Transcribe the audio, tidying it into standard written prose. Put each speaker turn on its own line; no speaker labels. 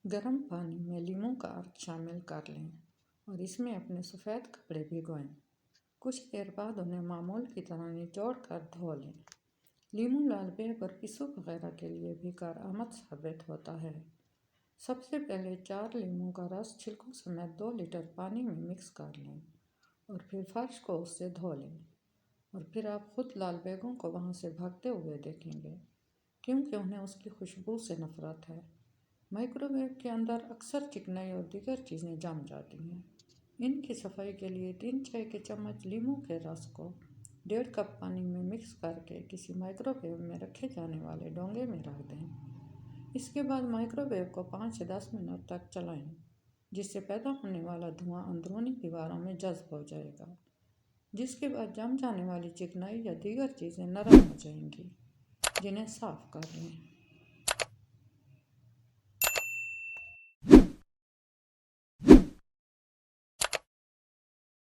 गर्म पानी में लीमू का अर्क शामिल कर लें और इसमें अपने सफ़ेद कपड़े भिगोएं। कुछ देर बाद उन्हें मामूल की तरह निचोड़ कर धो लें। लीमू लाल बेग और पिस्सू वगैरह के लिए भी कारआमद साबित होता है। सबसे पहले 4 लीमू का रस छिलकों समेत 2 लीटर पानी में मिक्स कर लें और फिर फर्श को उससे धो लें। और फिर आप खुद लाल बेगों को वहाँ से भागते हुए देखेंगे, क्योंकि उन्हें उसकी खुशबू से नफरत है। माइक्रोवेव के अंदर अक्सर चिकनाई और दीगर चीज़ें जम जाती हैं। इनकी सफाई के लिए 3 चाय के चम्मच लीमू के रस को 1.5 कप पानी में मिक्स करके किसी माइक्रोवेव में रखे जाने वाले डोंगे में रख दें। इसके बाद माइक्रोवेव को 5 से 10 मिनट तक चलाएं, जिससे पैदा होने वाला धुआं अंदरूनी दीवारों में जज्ब हो जाएगा, जिसके बाद जम जाने वाली चिकनाई या दीगर चीज़ें नरम हो जाएंगी, जिन्हें साफ़ कर लें।